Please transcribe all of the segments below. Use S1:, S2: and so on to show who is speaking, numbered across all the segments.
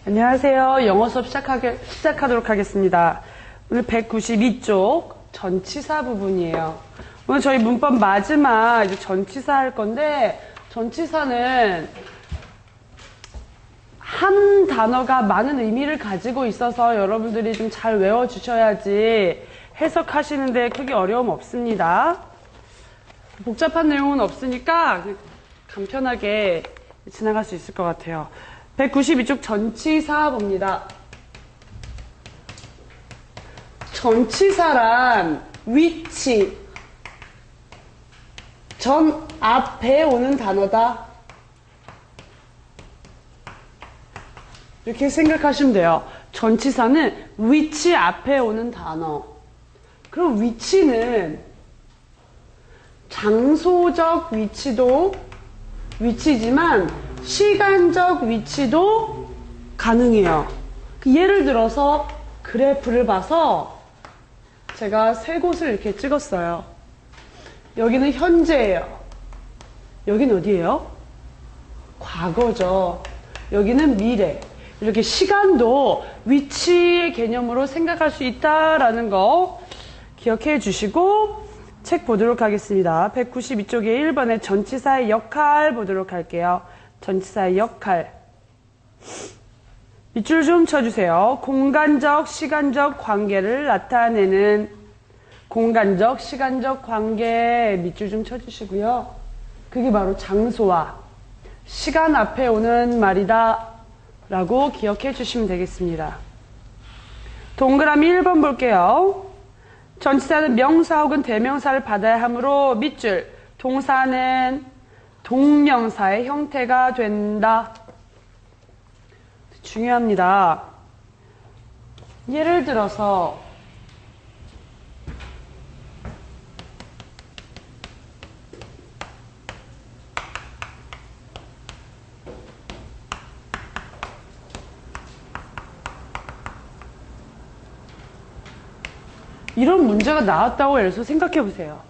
S1: 안녕하세요. 영어 수업 시작하도록 하겠습니다. 오늘 192쪽 전치사 부분이에요. 오늘 저희 문법 마지막 이제 전치사 할 건데, 전치사는 한 단어가 많은 의미를 가지고 있어서 여러분들이 좀 잘 외워주셔야지 해석하시는데 크게 어려움 없습니다. 복잡한 내용은 없으니까 간편하게 지나갈 수 있을 것 같아요. 192쪽 전치사 봅니다. 전치사란 위치, 전 앞에 오는 단어다. 이렇게 생각하시면 돼요. 전치사는 위치 앞에 오는 단어. 그럼 위치는 장소적 위치도 위치지만 시간적 위치도 가능해요. 예를 들어서 그래프를 봐서 제가 세 곳을 이렇게 찍었어요. 여기는 현재예요. 여기는 어디예요? 과거죠. 여기는 미래. 이렇게 시간도 위치의 개념으로 생각할 수 있다라는 거 기억해 주시고 책 보도록 하겠습니다. 192쪽에 1번의 전치사의 역할 보도록 할게요. 전치사의 역할. 밑줄 좀 쳐주세요. 공간적, 시간적 관계를 나타내는 공간적, 시간적 관계 밑줄 좀 쳐주시고요. 그게 바로 장소와 시간 앞에 오는 말이다 라고 기억해 주시면 되겠습니다. 동그라미 1번 볼게요. 전치사는 명사 혹은 대명사를 받아야 하므로 밑줄 동사는 동명사의 형태가 된다. 중요합니다. 예를 들어서 이런 문제가 나왔다고 예를 들어서 생각해 보세요.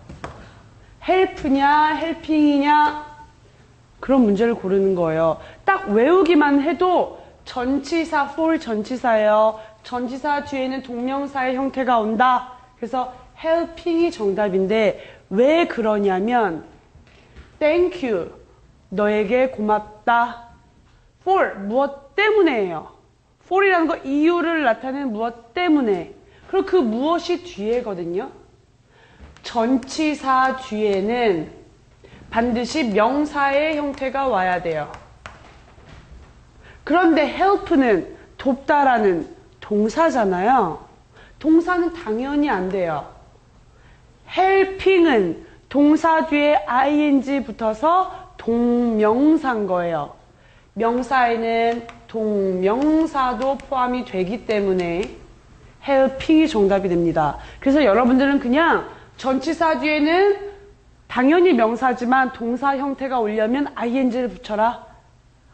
S1: help냐, helping이냐 그런 문제를 고르는 거예요. 딱 외우기만 해도 전치사 for 전치사예요. 전치사 뒤에는 동명사의 형태가 온다. 그래서 helping이 정답인데 왜 그러냐면 thank you, 너에게 고맙다. for, 무엇 때문에예요. for이라는 거 이유를 나타내는 무엇 때문에. 그리고 그 무엇이 뒤에거든요. 전치사 뒤에는 반드시 명사의 형태가 와야 돼요. 그런데 help는 돕다라는 동사잖아요. 동사는 당연히 안 돼요. helping은 동사 뒤에 ing 붙어서 동명사인 거예요. 명사에는 동명사도 포함이 되기 때문에 helping이 정답이 됩니다. 그래서 여러분들은 그냥 전치사 뒤에는 당연히 명사지만 동사 형태가 오려면 ing를 붙여라.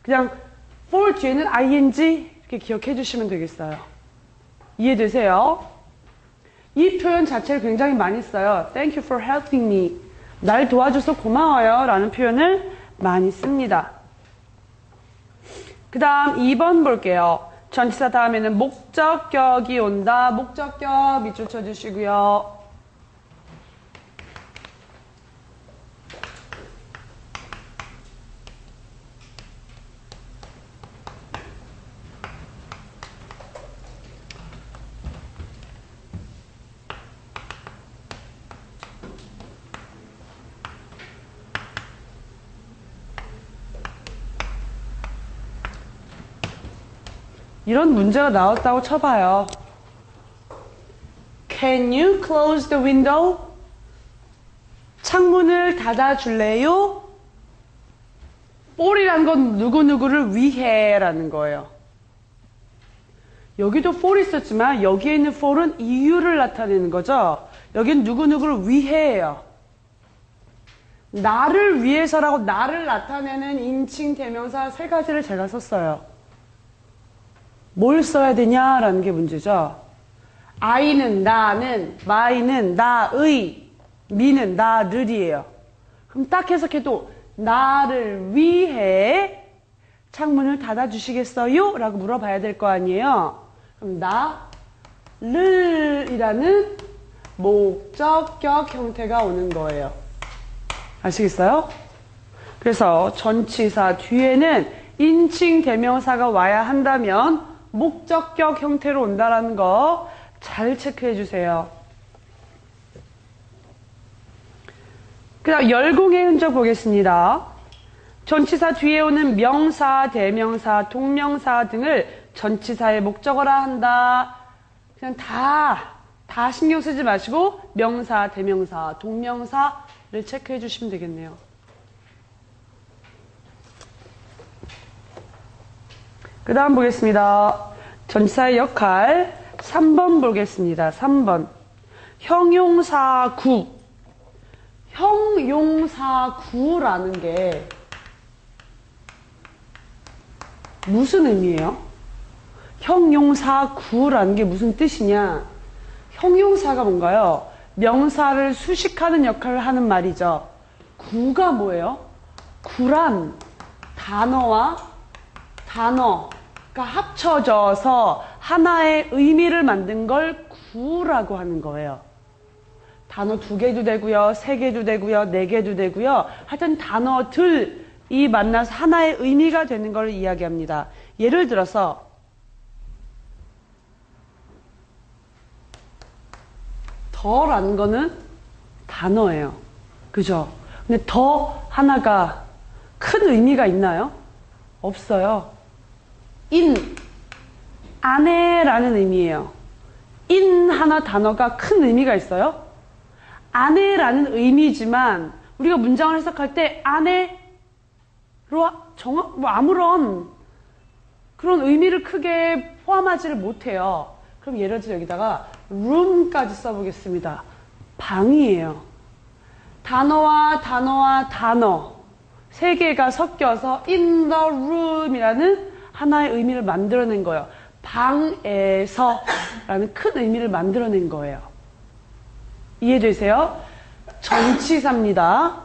S1: 그냥 for 뒤에는 ing 이렇게 기억해 주시면 되겠어요. 이해되세요? 이 표현 자체를 굉장히 많이 써요. Thank you for helping me. 날 도와줘서 고마워요 라는 표현을 많이 씁니다. 그 다음 2번 볼게요. 전치사 다음에는 목적격이 온다. 목적격 밑줄 쳐주시고요. 이런 문제가 나왔다고 쳐봐요. Can you close the window? 창문을 닫아줄래요? for이란 건 누구누구를 위해 라는 거예요. 여기도 for 있었지만 여기에 있는 for은 이유를 나타내는 거죠. 여긴 누구누구를 위해예요. 나를 위해서라고 나를 나타내는 인칭 대명사 세 가지를 제가 썼어요. 뭘 써야 되냐라는 게 문제죠. I는 나는, my는 나의, me는 나를이에요. 그럼 딱 해석해도 나를 위해 창문을 닫아주시겠어요? 라고 물어봐야 될 거 아니에요. 그럼 나를 이라는 목적격 형태가 오는 거예요. 아시겠어요? 그래서 전치사 뒤에는 인칭 대명사가 와야 한다면 목적격 형태로 온다라는 거 잘 체크해 주세요. 그 다음 열공의 흔적 보겠습니다. 전치사 뒤에 오는 명사, 대명사, 동명사 등을 전치사의 목적어라 한다. 그냥 다 신경 쓰지 마시고 명사, 대명사, 동명사를 체크해 주시면 되겠네요. 그 다음 보겠습니다. 전치사의 역할 3번 보겠습니다. 3번 형용사구. 형용사구라는 게 무슨 의미예요? 형용사구라는 게 무슨 뜻이냐? 형용사가 뭔가요? 명사를 수식하는 역할을 하는 말이죠. 구가 뭐예요? 구란 단어와 단어가 합쳐져서 하나의 의미를 만든 걸 구라고 하는 거예요. 단어 2개도 되고요, 3개도 되고요, 4개도 되고요. 하여튼 단어들이 만나서 하나의 의미가 되는 걸 이야기합니다. 예를 들어서 더라는 거는 단어예요. 그죠? 근데 더 하나가 큰 의미가 있나요? 없어요. 안에라는 의미예요. 하나 단어가 큰 의미가 있어요? 안에라는 의미지만 우리가 문장을 해석할 때 안에로 아무런 그런 의미를 크게 포함하지를 못해요. 그럼 예를 들어 여기다가 room까지 써보겠습니다. 방이에요. 단어 3개가 섞여서 in the room이라는 하나의 의미를 만들어낸 거예요. 방에서 라는 큰 의미를 만들어낸 거예요. 이해되세요? 전치사입니다.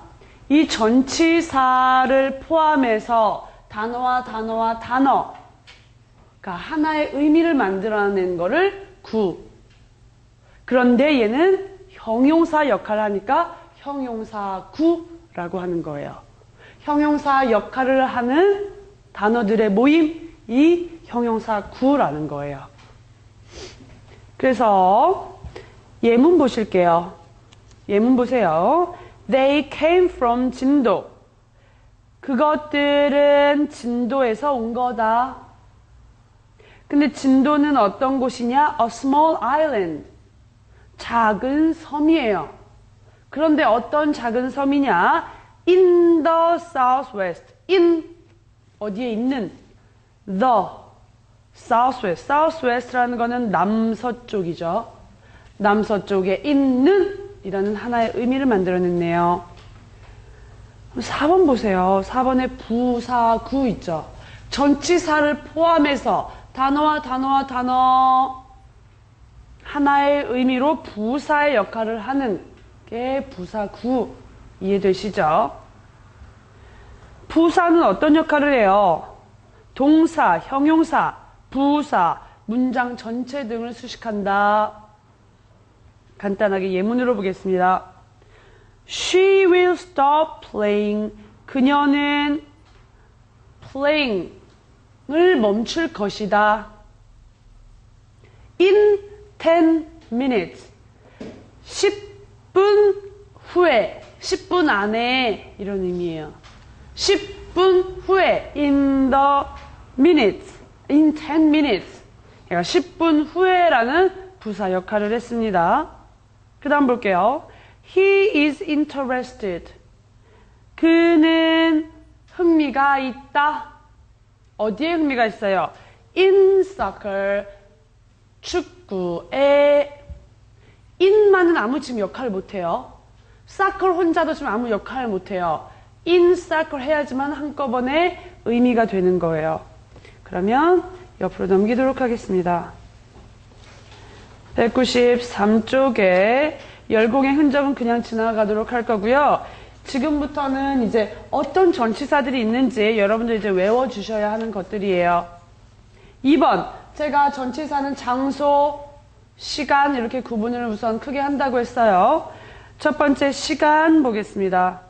S1: 이 전치사를 포함해서 단어가 하나의 의미를 만들어낸 거를 구. 그런데 얘는 형용사 역할을 하니까 형용사구라고 하는 거예요. 형용사 역할을 하는 단어들의 모임이 형용사구라는 거예요. 그래서 예문 보실게요. 예문 보세요. They came from 진도. 그것들은 진도에서 온 거다. 근데 진도는 어떤 곳이냐? A small island. 작은 섬이에요. 그런데 어떤 작은 섬이냐? In the southwest. 어디에 있는? The southwest. southwest라는 거는 남서쪽이죠. 남서쪽에 있는 이라는 하나의 의미를 만들어냈네요. 4번 보세요. 4번에 부사구 있죠. 전치사를 포함해서 단어 하나의 의미로 부사의 역할을 하는 게 부사구. 이해되시죠? 부사는 어떤 역할을 해요? 동사, 형용사, 부사, 문장 전체 등을 수식한다. 간단하게 예문으로 보겠습니다. She will stop playing. 그녀는 playing을 멈출 것이다. In 10 minutes. 10분 후에, 10분 안에 이런 의미예요. 10분 후에 in the minutes, in 10 minutes. 얘가 10분 후에라는 부사 역할을 했습니다. 그 다음 볼게요. He is interested. 그는 흥미가 있다. 어디에 흥미가 있어요? In soccer. 축구에. in만은 아무 지금 역할을 못해요. soccer 혼자도 지금 아무 역할을 못해요. in soccer 해야지만 한꺼번에 의미가 되는 거예요. 그러면 옆으로 넘기도록 하겠습니다. 193쪽에 열공의 흔적은 그냥 지나가도록 할 거고요. 지금부터는 이제 어떤 전치사들이 있는지 여러분들 이제 외워주셔야 하는 것들이에요. 2번, 제가 전치사는 장소, 시간 이렇게 구분을 우선 크게 한다고 했어요. 첫 번째 시간 보겠습니다.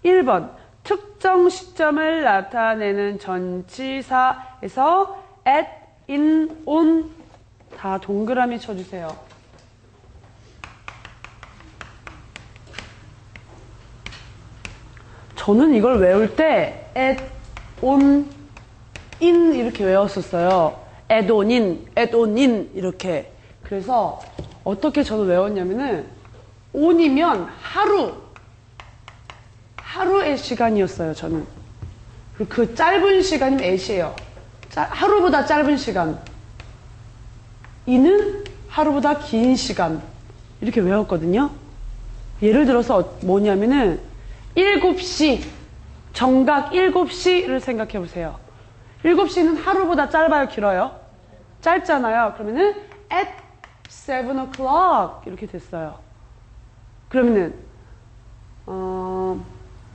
S1: 1번, 특정 시점을 나타내는 전치사에서 at, in, on 다 동그라미 쳐주세요. 저는 이걸 외울 때 at, on, in 이렇게 외웠었어요. at, on, in 이렇게. 그래서 어떻게 저도 외웠냐면은 on이면 하루의 시간이었어요, 저는. 그리고 그 짧은 시간이면 at이에요. 하루보다 짧은 시간. in은 하루보다 긴 시간. 이렇게 외웠거든요. 예를 들어서 뭐냐면은 7시, 정각 7시를 생각해 보세요. 7시는 하루보다 짧아요, 길어요? 짧잖아요. 그러면은 at 7 o'clock 이렇게 됐어요. 그러면은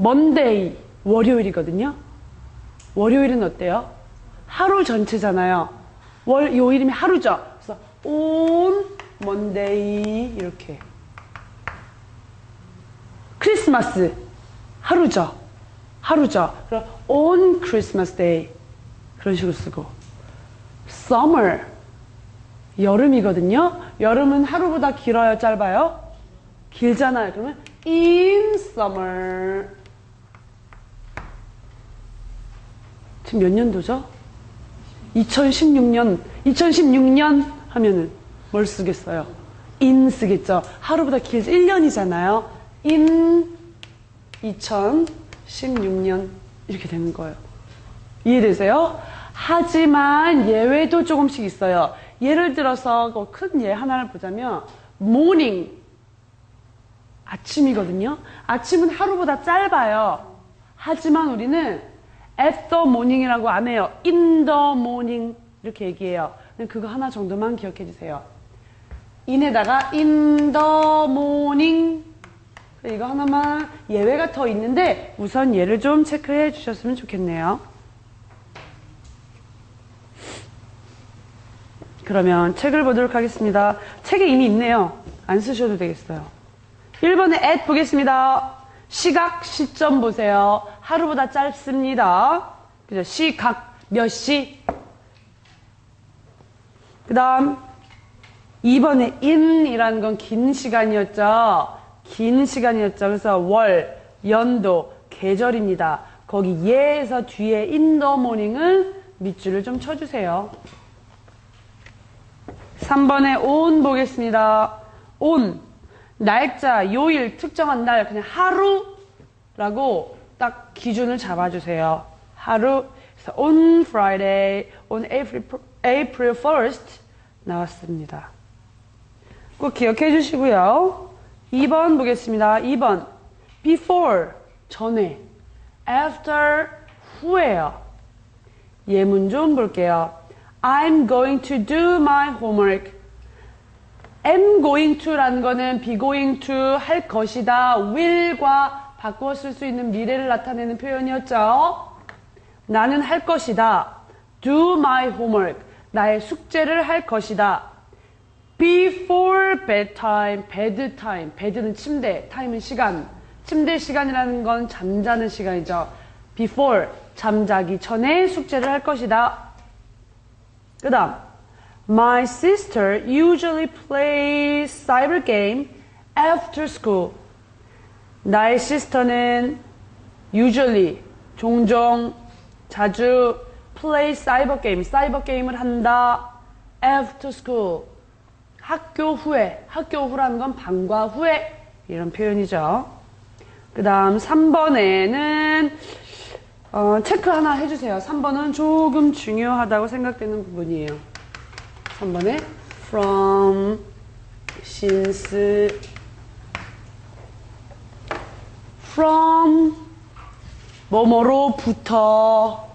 S1: Monday, 월요일이거든요. 월요일은 어때요? 하루 전체잖아요. 요일이면 하루죠. 그래서 on Monday 이렇게. 크리스마스 하루죠. 그럼 on Christmas Day 그런 식으로 쓰고. Summer 여름이거든요. 여름은 하루보다 길어요, 짧아요? 길잖아요. 그러면 in summer. 지금 몇 년도죠? 2016년 하면은 뭘 쓰겠어요? in 쓰겠죠. 하루보다 길죠. 1년이잖아요. in 2016년 이렇게 되는 거예요. 이해되세요? 하지만 예외도 조금씩 있어요. 예를 들어서 큰 예 하나를 보자면 morning 아침이거든요. 아침은 하루보다 짧아요. 하지만 우리는 at the morning이라고 안 해요. in the morning 이렇게 얘기해요. 그거 하나 정도만 기억해 주세요. in에다가 in the morning 이거 하나만 예외가 더 있는데 우선 얘를 좀 체크해 주셨으면 좋겠네요. 그러면 책을 보도록 하겠습니다. 책에 이미 있네요. 안 쓰셔도 되겠어요. 1번에 at 보겠습니다. 시각, 시점 보세요. 하루보다 짧습니다. 그죠? 시각, 몇 시? 그 다음 2번에 in이라는 건 긴 시간이었죠. 그래서 월, 연도, 계절입니다. 거기 예에서 뒤에 in the morning은 밑줄을 좀 쳐주세요. 3번에 on 보겠습니다. on, 날짜, 요일, 특정한 날, 그냥 하루라고 딱 기준을 잡아주세요. 하루, 그래서 on Friday, on April 1st 나왔습니다. 꼭 기억해 주시고요. 2번 보겠습니다. 2번, before, 전에, after, 후에요. 예문 좀 볼게요. I'm going to do my homework. am going to라는 거는 be going to 할 것이다. will과 바꾸어 쓸 수 있는 미래를 나타내는 표현이었죠. 나는 할 것이다. do my homework. 나의 숙제를 할 것이다. before bedtime. bedtime. bed는 침대, time은 시간. 침대 시간이라는 건 잠자는 시간이죠. before. 잠자기 전에 숙제를 할 것이다. 그 다음 My sister usually plays cyber game after school. 나의 sister는 usually, 종종, 자주 play cyber game, 사이버 게임을 한다. after school, 학교 후에. 학교 후라는 건 방과 후에 이런 표현이죠. 그 다음 3번에는 체크 하나 해주세요. 3번은 조금 중요하다고 생각되는 부분이에요. 3번에 from, since, from, 뭐뭐로부터,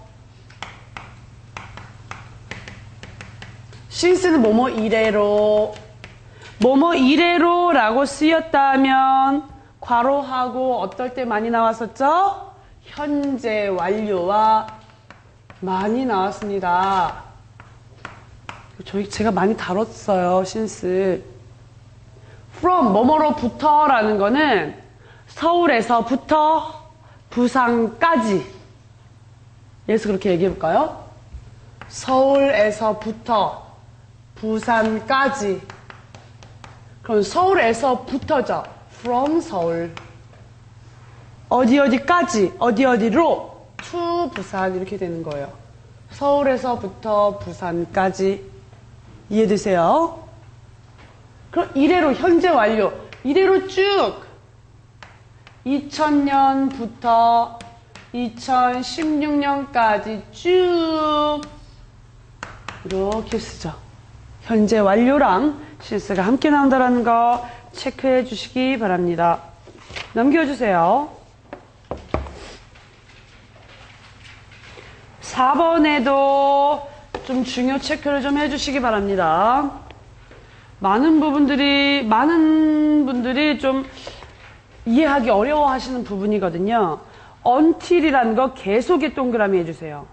S1: since는 뭐뭐 이래로, 뭐뭐 이래로 라고 쓰였다면 괄호하고 어떨 때 많이 나왔었죠? 현재 완료와 많이 나왔습니다. 제가 많이 다뤘어요, 신스. from, 뭐뭐로부터라는 거는 서울에서부터 부산까지. 예서 그렇게 얘기해 볼까요? 서울에서부터 부산까지. 그럼 서울에서부터죠. from 서울. 어디까지, 어디로, to 부산 이렇게 되는 거예요. 서울에서부터 부산까지. 이해되세요? 그럼 이래로 현재 완료. 이래로 쭉 2000년부터 2016년까지 쭉 이렇게 쓰죠. 현재 완료랑 실수가 함께 나온다는 거 체크해 주시기 바랍니다. 넘겨주세요. 4번에도 좀 중요 체크를 좀 해주시기 바랍니다. 많은 분들이 좀 이해하기 어려워 하시는 부분이거든요. until이라는 거 계속의 동그라미 해주세요.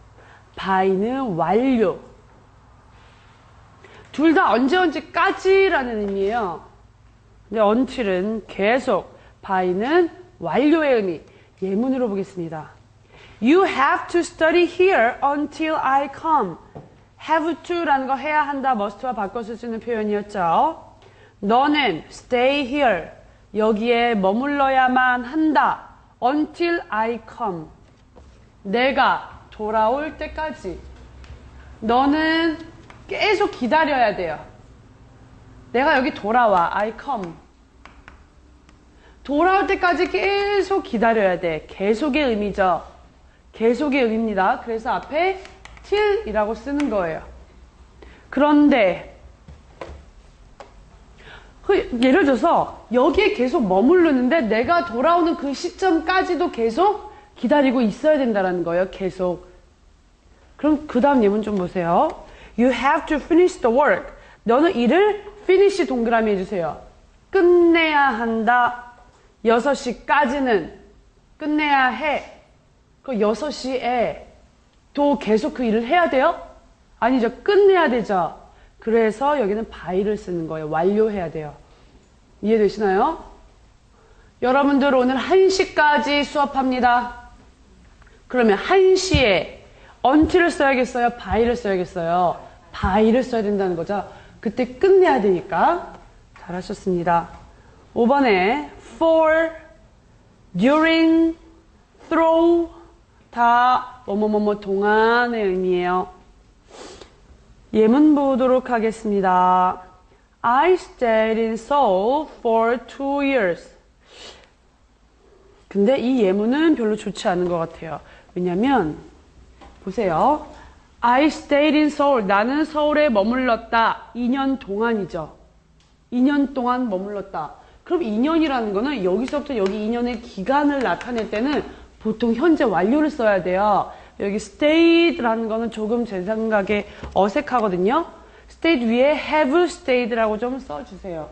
S1: by는 완료. 둘 다 언제까지라는 의미예요. 근데 until은 계속, by는 완료의 의미. 예문으로 보겠습니다. You have to study here until I come. have to라는 거 해야 한다, must와 바꿔 쓸 수 있는 표현이었죠. 너는 stay here. 여기에 머물러야만 한다. until I come. 내가 돌아올 때까지. 너는 계속 기다려야 돼요. 내가 여기 돌아와. I come. 돌아올 때까지 계속 기다려야 돼. 계속의 의미죠. 계속의 의미입니다. 그래서 앞에 till 이라고 쓰는 거예요. 그런데 예를 들어서 여기에 계속 머무르는데 내가 돌아오는 그 시점까지도 계속 기다리고 있어야 된다는 거예요. 계속. 그럼 그 다음 예문 좀 보세요. You have to finish the work. 너는 일을 finish 동그라미 해주세요. 끝내야 한다. 6시까지는 끝내야 해. 그 6시에 또 계속 그 일을 해야 돼요? 아니죠. 끝내야 되죠. 그래서 여기는 by를 쓰는 거예요. 완료해야 돼요. 이해되시나요? 여러분들 오늘 1시까지 수업합니다. 그러면 1시에 until을 써야겠어요? by를 써야겠어요? by를 써야 된다는 거죠. 그때 끝내야 되니까. 잘하셨습니다. 5번에 for, during, through 다 뭐뭐뭐뭐 동안의 의미예요. 예문 보도록 하겠습니다. I stayed in Seoul for 2 years. 근데 이 예문은 별로 좋지 않은 것 같아요. 왜냐면 보세요. I stayed in Seoul. 나는 서울에 머물렀다. 2년 동안이죠. 2년 동안 머물렀다. 그럼 2년이라는 거는 여기서부터 여기 2년의 기간을 나타낼 때는 보통 현재 완료를 써야 돼요. 여기 stayed라는 거는 조금 제 생각에 어색하거든요. stayed 위에 have stayed라고 좀 써주세요.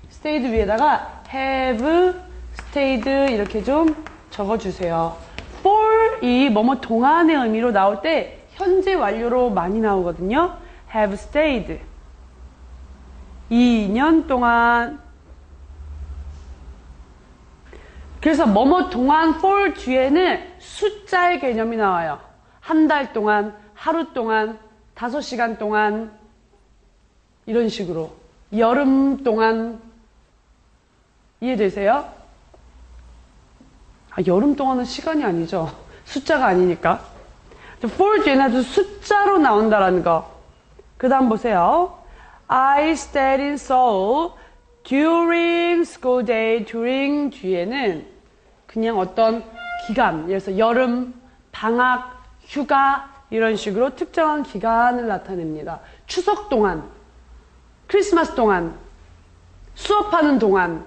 S1: stayed 위에다가 have stayed 이렇게 좀 적어주세요. for 이 뭐뭐 동안의 의미로 나올 때 현재 완료로 많이 나오거든요. have stayed 2년 동안. 그래서 뭐뭐 동안 for 뒤에는 숫자의 개념이 나와요. 한 달 동안, 하루 동안, 5시간 동안 이런 식으로. 여름 동안. 이해되세요? 여름 동안은 시간이 아니죠. 숫자가 아니니까. for 뒤에는 아주 숫자로 나온다라는 거. 그 다음 보세요. I stayed in Seoul during school day. during 뒤에는 그냥 어떤 기간, 예를 들어서 여름, 방학, 휴가 이런 식으로 특정한 기간을 나타냅니다. 추석 동안, 크리스마스 동안, 수업하는 동안.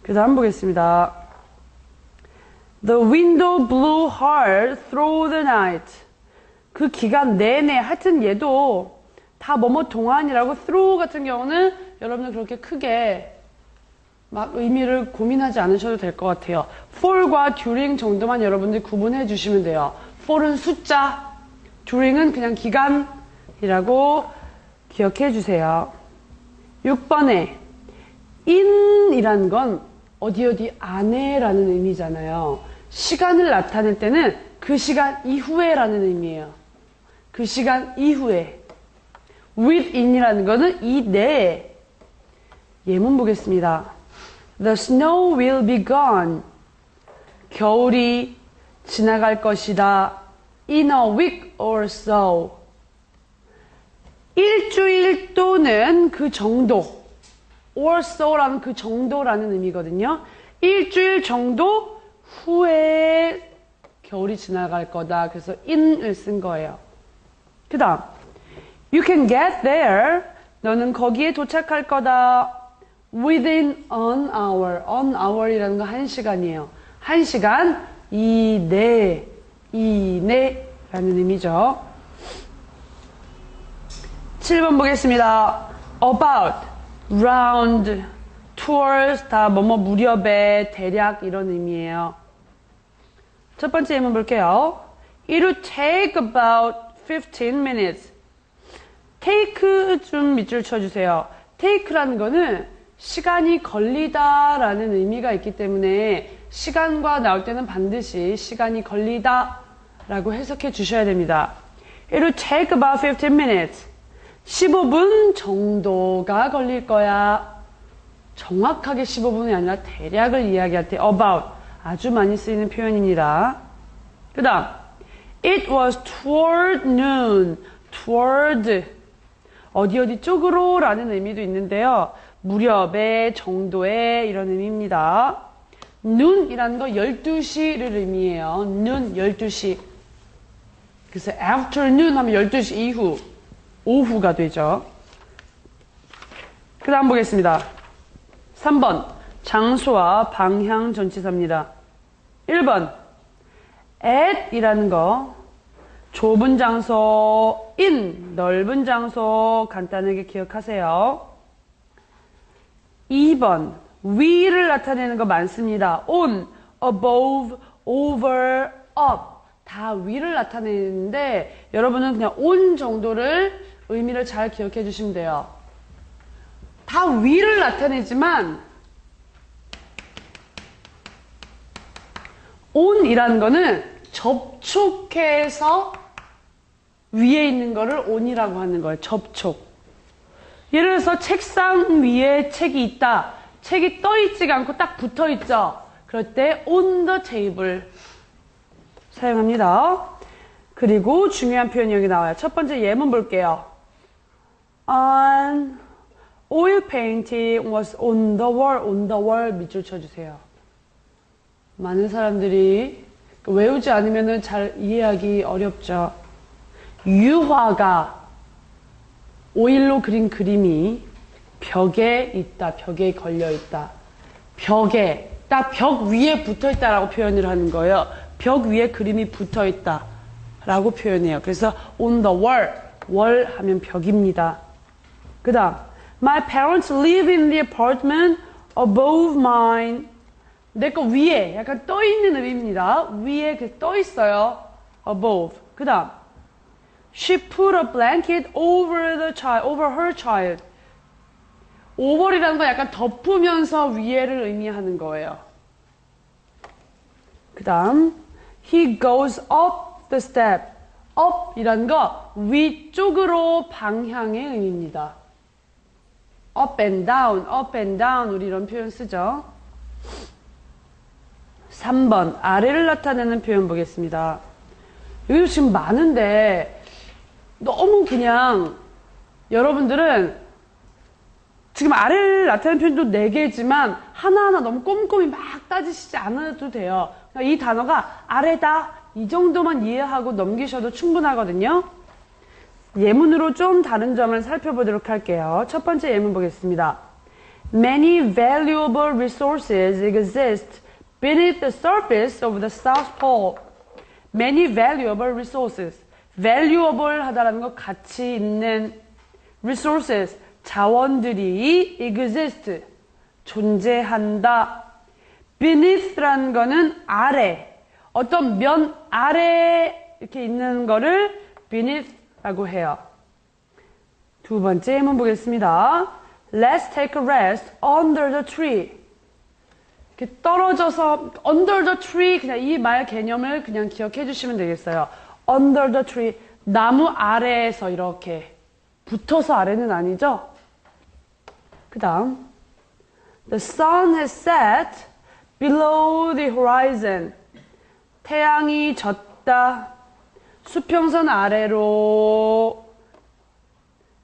S1: 그 다음 보겠습니다. The window blew hard through the night. 그 기간 내내, 하여튼 얘도 다 뭐뭐 동안이라고 through 같은 경우는 여러분들 그렇게 크게 막 의미를 고민하지 않으셔도 될 것 같아요. for과 during 정도만 여러분들 구분해 주시면 돼요. for은 숫자, during은 그냥 기간이라고 기억해 주세요. 6번에 in이란 건 어디 안에라는 의미잖아요. 시간을 나타낼 때는 그 시간 이후에라는 의미예요. 그 시간 이후에. within이라는 거는 이 내에. 예문 보겠습니다. The snow will be gone. 겨울이 지나갈 것이다. In a week or so. 일주일 또는 그 정도. or so라는 그 정도라는 의미거든요. 일주일 정도 후에 겨울이 지나갈 거다. 그래서 in을 쓴 거예요. 그 다음 You can get there. 너는 거기에 도착할 거다. Within an hour. An hour이라는 거 1시간이에요. 1시간 이내라는 의미죠. 7번 보겠습니다. About, round, towards 다 뭐뭐 무렵에 대략 이런 의미예요. 첫 번째 예문 볼게요. It would take about 15 minutes. take 좀 밑줄 쳐주세요. take라는 거는 시간이 걸리다 라는 의미가 있기 때문에 시간과 나올 때는 반드시 시간이 걸리다 라고 해석해 주셔야 됩니다. It would take about 15 minutes. 15분 정도가 걸릴 거야. 정확하게 15분이 아니라 대략을 이야기할 때 about 아주 많이 쓰이는 표현입니다. 그 다음 It was toward noon. toward 어디 쪽으로 라는 의미도 있는데요. 무렵에, 정도에 이런 의미입니다. noon이라는 거 12시를 의미해요. noon 12시. 그래서 afternoon 하면 12시 이후, 오후가 되죠. 그 다음 보겠습니다. 3번 장소와 방향 전치사입니다. 1번 at 이라는 거 좁은 장소, in 넓은 장소 간단하게 기억하세요. 2번 위를 나타내는 거 많습니다. on, above, over, up 다 위를 나타내는데 여러분은 그냥 on 정도를 의미를 잘 기억해 주시면 돼요. 다 위를 나타내지만 on이라는 거는 접촉해서 위에 있는 거를 on이라고 하는 거예요. 접촉. 예를 들어서 책상 위에 책이 있다. 책이 떠 있지가 않고 딱 붙어 있죠. 그럴 때 on the table 사용합니다. 그리고 중요한 표현이 여기 나와요. 첫 번째 예문 볼게요. An oil painting was on the wall. on the wall 밑줄 쳐주세요. 많은 사람들이 외우지 않으면 잘 이해하기 어렵죠. 유화가 오일로 그린 그림이 벽에 있다. 벽에 걸려 있다. 벽에 딱 벽 위에 붙어 있다라고 표현을 하는 거예요. 벽 위에 그림이 붙어 있다 라고 표현해요. 그래서 on the wall, wall 하면 벽입니다. 그 다음 My parents live in the apartment above mine. 내 거 위에 약간 떠 있는 의미입니다. 위에 떠 있어요. above. 그 다음 She put a blanket over the child, over her child. over이라는 건 약간 덮으면서 위에를 의미하는 거예요. 그 다음 He goes up the step. up이라는 거 위쪽으로 방향의 의미입니다. up and down 우리 이런 표현 쓰죠. 3번 아래를 나타내는 표현 보겠습니다. 여기 지금 많은데 너무 그냥 여러분들은 지금 아래를 나타내는 표현도 4개지만 하나하나 너무 꼼꼼히 막 따지시지 않아도 돼요. 이 단어가 아래다 이 정도만 이해하고 넘기셔도 충분하거든요. 예문으로 좀 다른 점을 살펴보도록 할게요. 첫 번째 예문 보겠습니다. Many valuable resources exist beneath the surface of the South Pole. Many valuable resources. valuable 하다라는 거 가치 있는 resources. 자원들이 exist. 존재한다. beneath라는 거는 아래, 어떤 면 아래 이렇게 있는 거를 beneath라고 해요. 두 번째 예문 보겠습니다. Let's take a rest under the tree. 이렇게 떨어져서 under the tree, 그냥 이 말 개념을 그냥 기억해 주시면 되겠어요. under the tree, 나무 아래에서 이렇게 붙어서 아래는 아니죠? 그 다음 The sun has set below the horizon. 태양이 졌다. 수평선 아래로.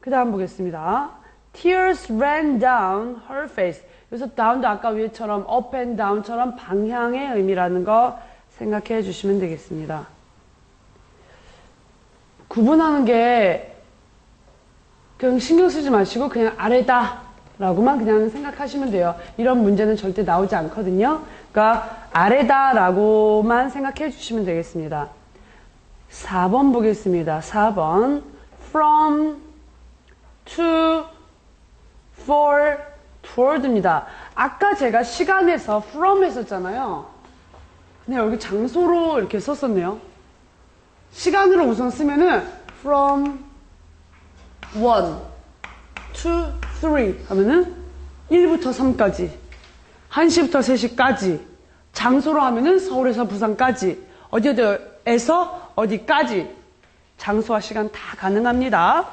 S1: 그 다음 보겠습니다. Tears ran down her face. 여기서 down도 아까 위에처럼 up and down처럼 방향의 의미라는 거 생각해 주시면 되겠습니다. 구분하는 게 그냥 신경 쓰지 마시고 그냥 아래다 라고만 그냥 생각하시면 돼요. 이런 문제는 절대 나오지 않거든요. 그러니까 아래다 라고만 생각해 주시면 되겠습니다. 4번 보겠습니다. 4번 from to for toward입니다. 아까 제가 시간에서 from 했었잖아요. 근데 여기 장소로 이렇게 썼었네요. 시간으로 우선 쓰면은 from 1 2, 3 하면은 1부터 3까지, 1시부터 3시까지, 장소로 하면은 서울에서 부산까지, 어디에서 어디까지, 장소와 시간 다 가능합니다.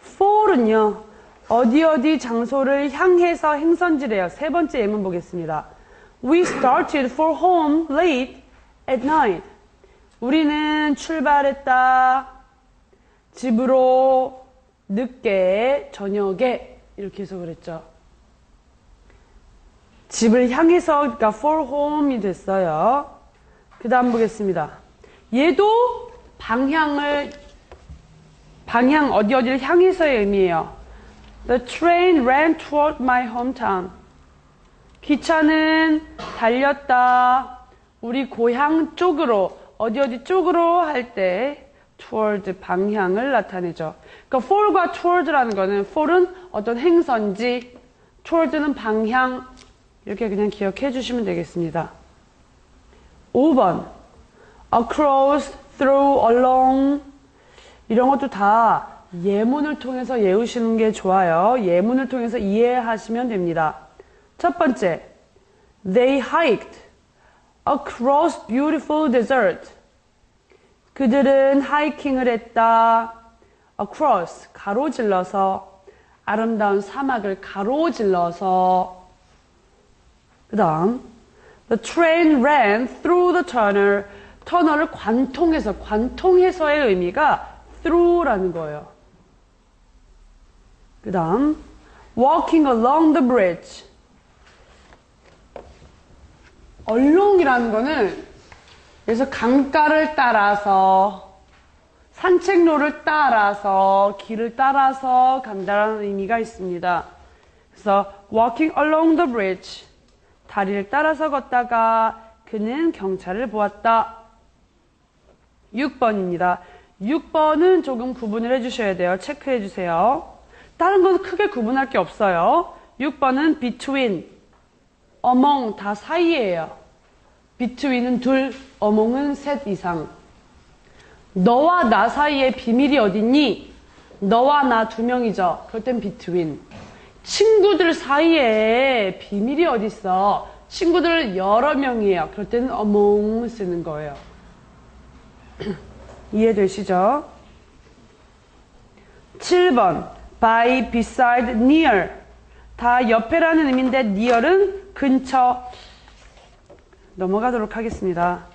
S1: for은요, 어디 장소를 향해서 행선지래요. 세 번째 예문 보겠습니다. We started for home late at night. 우리는 출발했다. 집으로 늦게, 저녁에 이렇게 해서 그랬죠. 집을 향해서, 그러니까 for home이 됐어요. 그 다음 보겠습니다. 얘도 방향 어디를 향해서의 의미예요. The train ran toward my hometown. 기차는 달렸다. 우리 고향 쪽으로, 어디 쪽으로 할 때 toward 방향을 나타내죠. 그러니까 for과 toward라는 거는 for은 어떤 행선지, toward는 방향, 이렇게 그냥 기억해 주시면 되겠습니다. 5번 across, through, along 이런 것도 다 예문을 통해서 외우시는 게 좋아요. 예문을 통해서 이해하시면 됩니다. 첫 번째, they hiked across beautiful desert. 그들은 하이킹을 했다. across, 가로질러서, 아름다운 사막을 가로질러서. 그 다음, the train ran through the tunnel. 터널을 관통해서의 의미가 through라는 거예요. 그 다음, walking along the bridge. along이라는 거는 그래서 강가를 따라서, 산책로를 따라서, 길을 따라서 간다는 의미가 있습니다. 그래서 walking along the bridge, 다리를 따라서 걷다가 그는 경찰을 보았다. 6번입니다. 6번은 조금 구분을 해주셔야 돼요. 체크해 주세요. 다른 건 크게 구분할 게 없어요. 6번은 between, among 다 사이예요. between은 둘, among은 셋 이상. 너와 나 사이에 비밀이 어딨니? 너와 나 두 명이죠. 그럴 땐 between. 친구들 사이에 비밀이 어딨어? 친구들 여러 명이에요. 그럴 때는 among 쓰는 거예요. 이해되시죠? 7번 by, beside, near 다 옆에라는 의미인데 near은 근처. 넘어가도록 하겠습니다.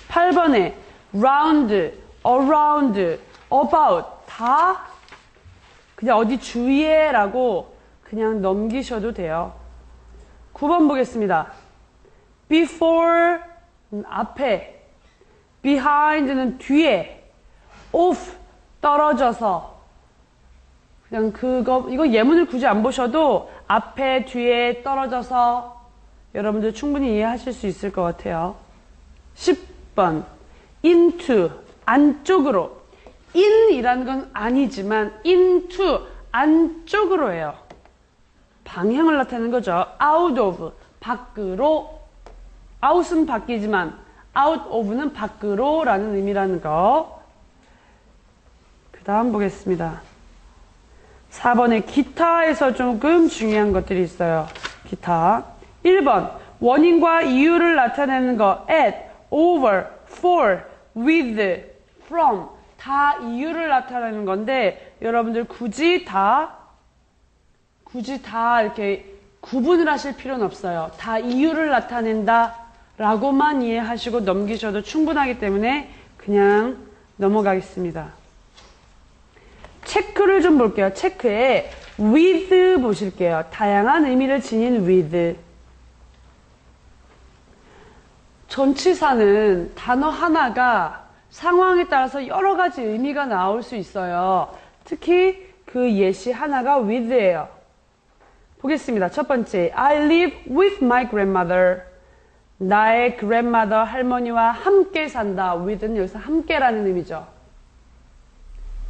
S1: 8번에 round, around, about 다 그냥 어디 주위에 라고 그냥 넘기셔도 돼요. 9번 보겠습니다. before 앞에, behind는 뒤에, off 떨어져서. 그냥 이거 예문을 굳이 안 보셔도 앞에, 뒤에 떨어져서 여러분들 충분히 이해하실 수 있을 것 같아요. 10번 into 안쪽으로. in이라는 건 아니지만 into 안쪽으로 해요. 방향을 나타내는 거죠. out of, 밖으로. out은 밖이지만 out of는 밖으로 라는 의미라는 거. 그 다음 보겠습니다. 4번에 기타에서 조금 중요한 것들이 있어요. 기타. 1번 원인과 이유를 나타내는 거 at, over, for, with, from 다 이유를 나타내는 건데 여러분들 굳이 다 이렇게 구분을 하실 필요는 없어요. 다 이유를 나타낸다 라고만 이해하시고 넘기셔도 충분하기 때문에 그냥 넘어가겠습니다. 체크를 좀 볼게요. 체크에 with 보실게요. 다양한 의미를 지닌 with. 전치사는 단어 하나가 상황에 따라서 여러 가지 의미가 나올 수 있어요. 특히 그 예시 하나가 with예요. 보겠습니다. 첫 번째, I live with my grandmother. 나의 grandmother, 할머니와 함께 산다. with는 여기서 함께라는 의미죠.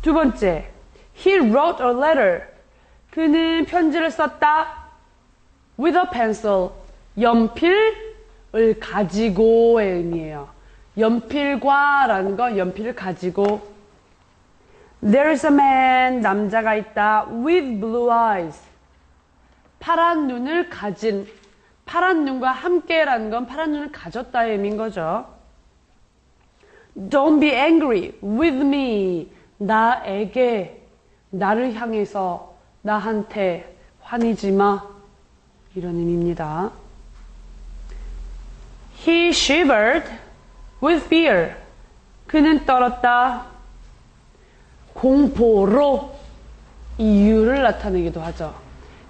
S1: 두 번째, he wrote a letter. 그는 편지를 썼다. with a pencil. 연필을 가지고의 의미예요. 연필과 라는 건 연필을 가지고. There's a man. 남자가 있다. with blue eyes. 파란 눈을 가진. 파란 눈과 함께라는 건 파란 눈을 가졌다의 의미인 거죠. Don't be angry with me. 나에게, 나를 향해서, 나한테 화내지 마. 이런 의미입니다. He shivered with fear. 그는 떨었다. 공포로 이유를 나타내기도 하죠.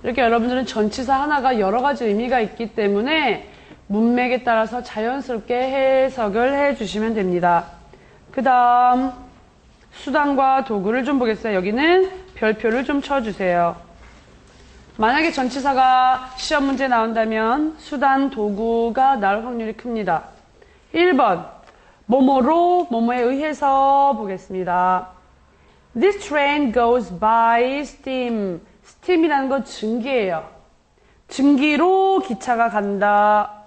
S1: 이렇게 여러분들은 전치사 하나가 여러 가지 의미가 있기 때문에 문맥에 따라서 자연스럽게 해석을 해주시면 됩니다. 그 다음 수단과 도구를 좀 보겠어요. 여기는 별표를 좀 쳐주세요. 만약에 전치사가 시험 문제 나온다면 수단, 도구가 나올 확률이 큽니다. 1번 뭐뭐로, 뭐뭐에 의해서 보겠습니다. This train goes by steam. steam이라는 건 증기예요. 증기로 기차가 간다.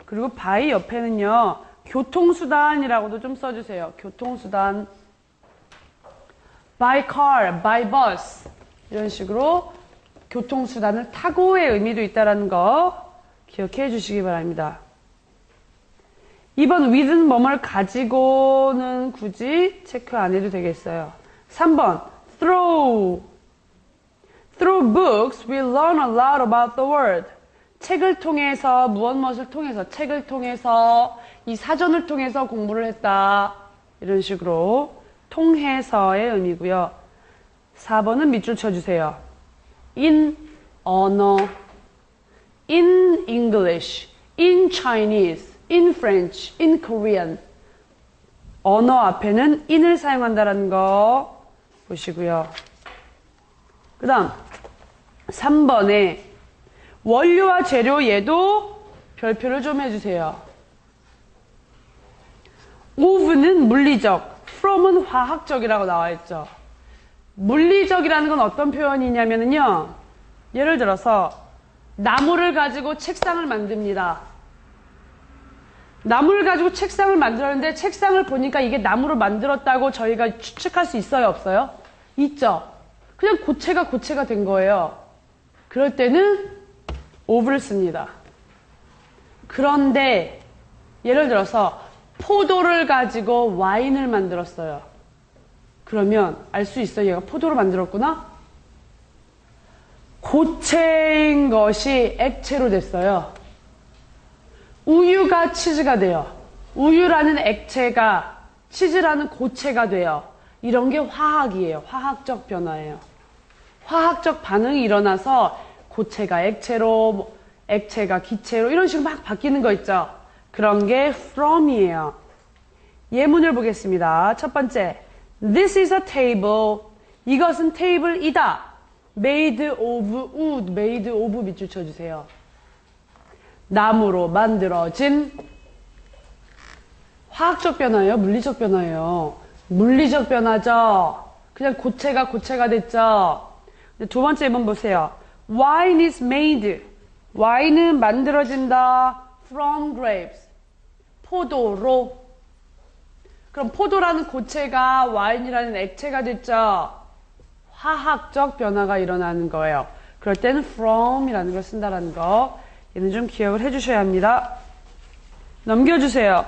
S1: 그리고 by 옆에는요. 교통수단이라고도 좀 써주세요. 교통수단. by car, by bus 이런 식으로 교통수단을 타고의 의미도 있다는 거 기억해 주시기 바랍니다. 2번 with는 뭐뭐를 가지고는 굳이 체크 안 해도 되겠어요. 3번 through. Through books we learn a lot about the world. 책을 통해서 무엇을 통해서 책을 통해서 이 사전을 통해서 공부를 했다. 이런 식으로 통해서의 의미고요. 4번은 밑줄 쳐주세요. in 언어, in English, in Chinese, in French, in Korean. 언어 앞에는 in을 사용한다는 거 보시고요. 그 다음 3번에 원료와 재료 얘도 별표를 좀 해주세요. of는 물리적, from은 화학적이라고 나와 있죠. 물리적이라는 건 어떤 표현이냐면요. 예를 들어서 나무를 가지고 책상을 만듭니다. 나무를 가지고 책상을 만들었는데 책상을 보니까 이게 나무로 만들었다고 저희가 추측할 수 있어요? 없어요? 있죠. 그냥 고체가 된 거예요. 그럴 때는 of를 씁니다. 그런데 예를 들어서 포도를 가지고 와인을 만들었어요. 그러면 알 수 있어요. 얘가 포도를 만들었구나? 고체인 것이 액체로 됐어요. 우유가 치즈가 돼요. 우유라는 액체가 치즈라는 고체가 돼요. 이런 게 화학이에요. 화학적 변화예요. 화학적 반응이 일어나서 고체가 액체로, 액체가 기체로 이런 식으로 막 바뀌는 거 있죠. 그런 게 from이에요. 예문을 보겠습니다. 첫 번째, This is a table. 이것은 테이블이다. Made of wood. Made of 밑줄 쳐주세요. 나무로 만들어진. 화학적 변화예요? 물리적 변화예요? 물리적 변화죠. 그냥 고체가 됐죠. 두 번째 예문 보세요. Wine is made. 와인은 만들어진다. From grapes. 포도로. 그럼 포도라는 고체가 와인이라는 액체가 됐죠. 화학적 변화가 일어나는 거예요. 그럴 때는 from이라는 걸 쓴다라는 거. 얘는 좀 기억을 해주셔야 합니다. 넘겨주세요.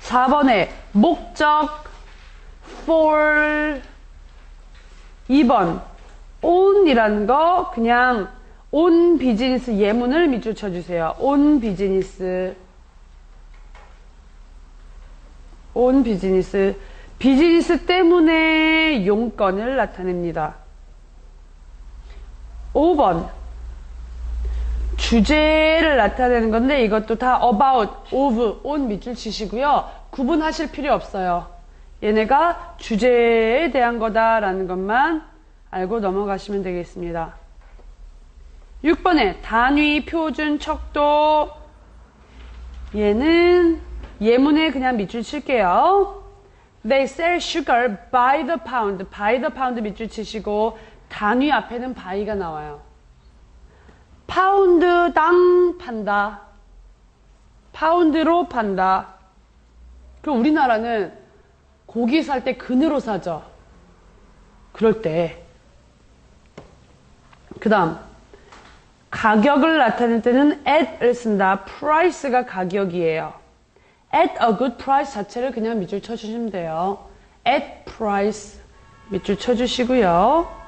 S1: 4번에 목적 for 2번 on이라는 거 그냥 on 비즈니스 예문을 밑줄 쳐주세요. on 비즈니스 on 비즈니스 비즈니스 때문에 용건을 나타냅니다. 5번 주제를 나타내는 건데 이것도 다 about, of, on 밑줄 치시고요. 구분하실 필요 없어요. 얘네가 주제에 대한 거다라는 것만 알고 넘어가시면 되겠습니다. 6번에 단위, 표준, 척도 얘는 예문에 그냥 밑줄 칠게요. They sell sugar by the pound. by the pound 밑줄 치시고 단위 앞에는 by가 나와요. 파운드당 판다. 파운드로 판다. 그럼 우리나라는 고기 살 때 근으로 사죠. 그럴 때. 그 다음 가격을 나타낼 때는 at을 쓴다. price가 가격이에요. at a good price 자체를 그냥 밑줄 쳐주시면 돼요. at price 밑줄 쳐주시고요.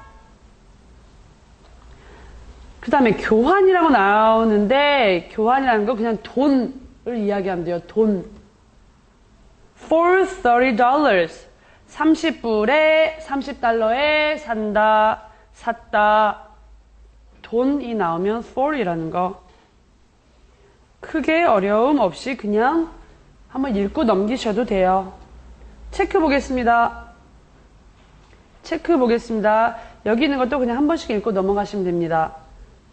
S1: 그 다음에 교환이라고 나오는데 교환이라는 거 그냥 돈을 이야기하면 돼요. 돈. For $30. 30불에 30달러에 산다. 샀다. 돈이 나오면 for이라는 거. 크게 어려움 없이 그냥 한번 읽고 넘기셔도 돼요. 체크 보겠습니다. 체크 보겠습니다. 여기 있는 것도 그냥 한 번씩 읽고 넘어가시면 됩니다.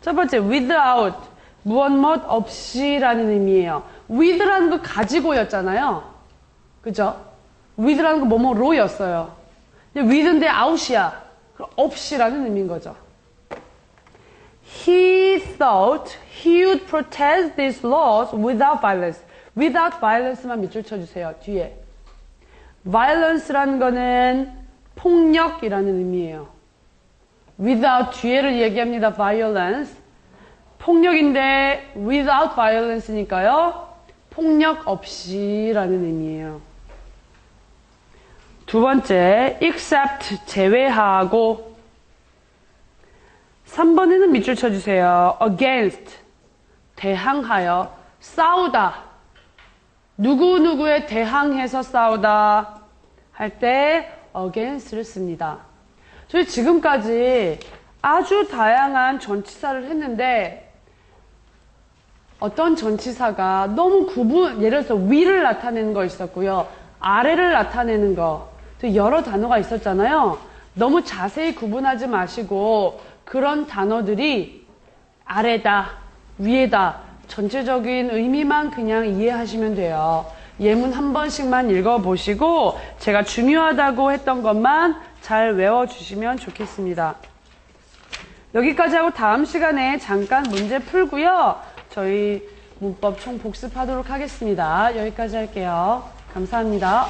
S1: 첫 번째, without, 무엇 없이라는 의미예요. with라는 거 가지고였잖아요. 그죠? with라는 거 뭐뭐로였어요. 근데 with인데 out이야. 그럼 없이라는 의미인 거죠. He thought he would protest these laws without violence. without violence만 밑줄 쳐주세요. 뒤에. violence라는 거는 폭력이라는 의미예요. without 뒤에를 얘기합니다. violence. 폭력인데 without violence니까요. 폭력 없이라는 의미예요. 두 번째, except 제외하고 3번에는 밑줄 쳐주세요. against 대항하여 싸우다 누구누구에 대항해서 싸우다 할 때 against를 씁니다. 저희 지금까지 아주 다양한 전치사를 했는데 어떤 전치사가 너무 예를 들어서 위를 나타내는 거 있었고요. 아래를 나타내는 거 여러 단어가 있었잖아요. 너무 자세히 구분하지 마시고 그런 단어들이 아래다, 위에다 전체적인 의미만 그냥 이해하시면 돼요. 예문 한 번씩만 읽어보시고 제가 중요하다고 했던 것만 잘 외워주시면 좋겠습니다. 여기까지 하고 다음 시간에 잠깐 문제 풀고요. 저희 문법 총 복습하도록 하겠습니다. 여기까지 할게요. 감사합니다.